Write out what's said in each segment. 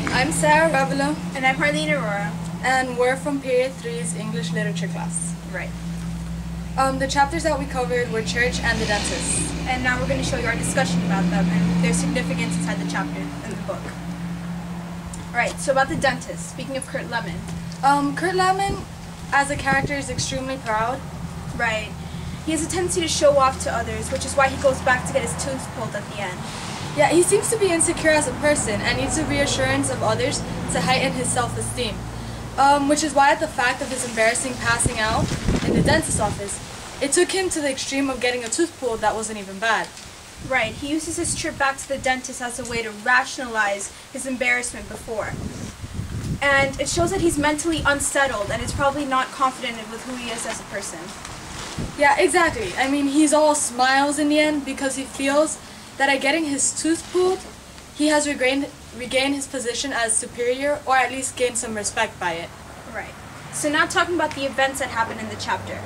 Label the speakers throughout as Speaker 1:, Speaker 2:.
Speaker 1: I'm Sara Ravelo,
Speaker 2: And I'm Harleen Aurora.
Speaker 1: and we're from Period 3's English Literature class.
Speaker 2: Right.
Speaker 1: The chapters that we covered were Church and the Dentist.
Speaker 2: And now we're going to show you our discussion about them and their significance inside the chapter in the book. Alright, so about the dentist, speaking of Kurt Lemon.
Speaker 1: Kurt Lemon, as a character, is extremely proud.
Speaker 2: Right. He has a tendency to show off to others, which is why he goes back to get his tooth pulled at the end.
Speaker 1: Yeah, he seems to be insecure as a person and needs the reassurance of others to heighten his self-esteem. Which is why at the fact of his embarrassing passing out in the dentist's office, it took him to the extreme of getting a tooth pulled that wasn't even bad.
Speaker 2: Right. He uses his trip back to the dentist as a way to rationalize his embarrassment before. And it shows that he's mentally unsettled and is probably not confident with who he is as a person.
Speaker 1: Yeah, exactly. I mean, he's all smiles in the end because he feels that by getting his tooth pulled, he has regained his position as superior, or at least gained some respect by it.
Speaker 2: Right. So now talking about the events that happen in the chapter.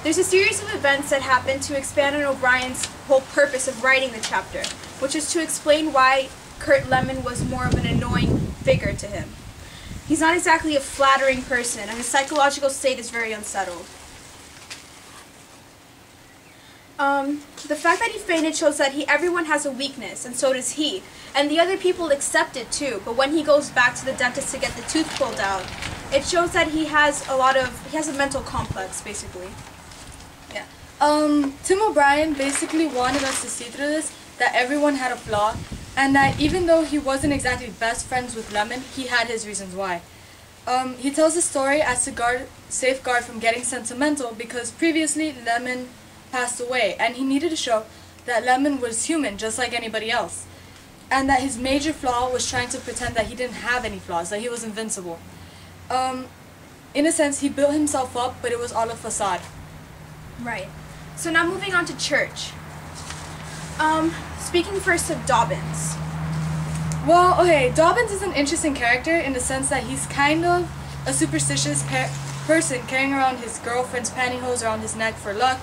Speaker 2: There's a series of events that happen to expand on O'Brien's whole purpose of writing the chapter, which is to explain why Kurt Lemon was more of an annoying figure to him. He's not exactly a flattering person, and his psychological state is very unsettled. The fact that he fainted shows that everyone has a weakness, and so does he. And the other people accept it too, but when he goes back to the dentist to get the tooth pulled out, it shows that he has a mental complex, basically.
Speaker 1: Yeah. Tim O'Brien basically wanted us to see through this, that everyone had a flaw, and that even though he wasn't exactly best friends with Lemon, he had his reasons why. He tells the story as to safeguard from getting sentimental because previously Lemon passed away, and he needed to show that Lemon was human just like anybody else, and that his major flaw was trying to pretend that he didn't have any flaws, that he was invincible. In a sense, he built himself up, but it was all a facade.
Speaker 2: Right. So now moving on to Church. Speaking first of Dobbins.
Speaker 1: Well, okay, Dobbins is an interesting character in the sense that he's kind of a superstitious person carrying around his girlfriend's pantyhose around his neck for luck.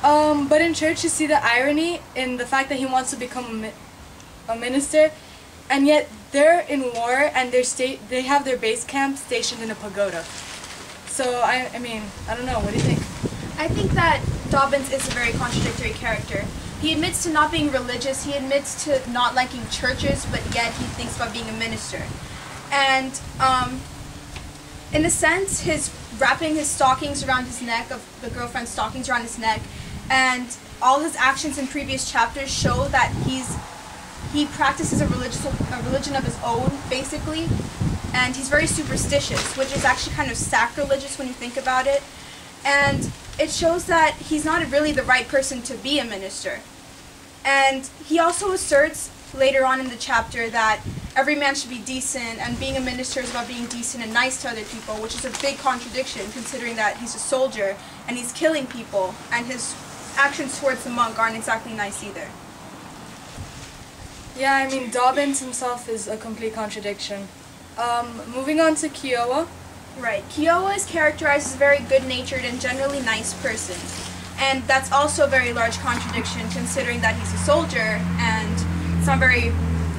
Speaker 1: But in Church, you see the irony in the fact that he wants to become a minister, and yet they're in war and they have their base camp stationed in a pagoda. So, I mean, I don't know, what do you think?
Speaker 2: I think that Dobbins is a very contradictory character. He admits to not being religious, he admits to not liking churches, but yet he thinks about being a minister. And, in a sense, his wrapping his stockings around his neck, of the girlfriend's stockings around his neck, and all his actions in previous chapters show that he practices a religion of his own, basically, and he's very superstitious, which is actually kind of sacrilegious when you think about it. And it shows that he's not really the right person to be a minister. And he also asserts later on in the chapter that every man should be decent, and being a minister is about being decent and nice to other people, which is a big contradiction considering that he's a soldier and he's killing people, and his actions towards the monk aren't exactly nice either.
Speaker 1: Yeah, I mean, Dobbins himself is a complete contradiction. Moving on to Kiowa.
Speaker 2: Right. Kiowa is characterized as a very good-natured and generally nice person. And that's also a very large contradiction considering that he's a soldier and it's not a very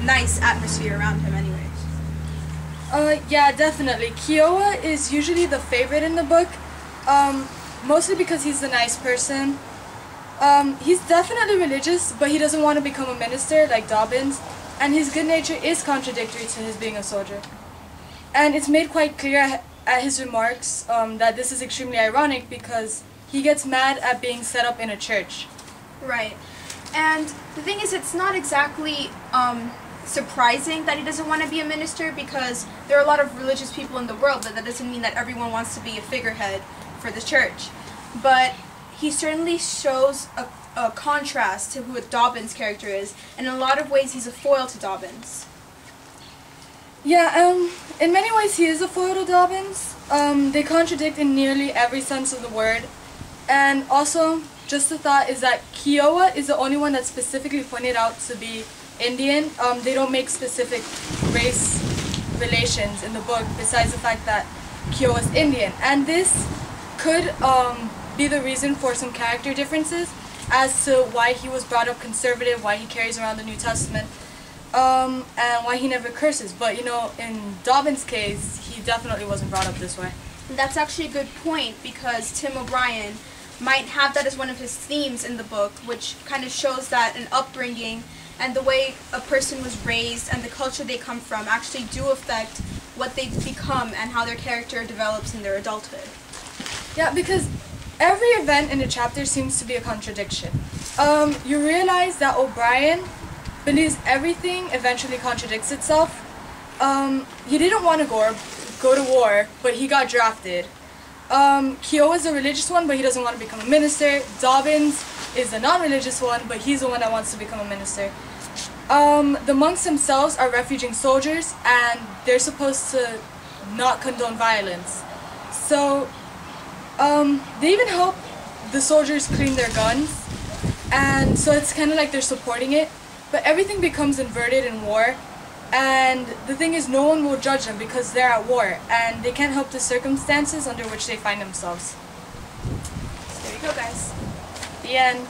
Speaker 2: nice atmosphere around him anyways.
Speaker 1: Yeah, definitely. Kiowa is usually the favorite in the book, mostly because he's a nice person. He's definitely religious, but he doesn't want to become a minister like Dobbins, and his good nature is contradictory to his being a soldier. And it's made quite clear at his remarks that this is extremely ironic because he gets mad at being set up in a church.
Speaker 2: Right. And the thing is, it's not exactly surprising that he doesn't want to be a minister because there are a lot of religious people in the world, but that doesn't mean that everyone wants to be a figurehead for the church. But he certainly shows a contrast to who Dobbins' character is, and in a lot of ways he's a foil to Dobbins.
Speaker 1: Yeah, in many ways he is a foil to Dobbins. They contradict in nearly every sense of the word. And also, just a thought is that Kiowa is the only one that's specifically pointed out to be Indian. They don't make specific race relations in the book besides the fact that Kiowa is Indian. And this could be the reason for some character differences as to why he was brought up conservative, why he carries around the New Testament. and why he never curses. But you know, in Dobbin's case, he definitely wasn't brought up this way.
Speaker 2: That's actually a good point, because Tim O'Brien might have that as one of his themes in the book, which kind of shows that an upbringing and the way a person was raised and the culture they come from actually do affect what they become and how their character develops in their adulthood.
Speaker 1: Yeah, because every event in the chapter seems to be a contradiction. You realize that O'Brien believes everything eventually contradicts itself. He didn't want to go to war, but he got drafted. Keogh is a religious one, but he doesn't want to become a minister. Dobbins is the non-religious one, but he's the one that wants to become a minister. The monks themselves are refugee soldiers, and they're supposed to not condone violence. So, they even help the soldiers clean their guns, and so it's kind of like they're supporting it. But everything becomes inverted in war, and the thing is, no one will judge them because they're at war, and they can't help the circumstances under which they find themselves.
Speaker 2: So there you go, guys.
Speaker 1: The end.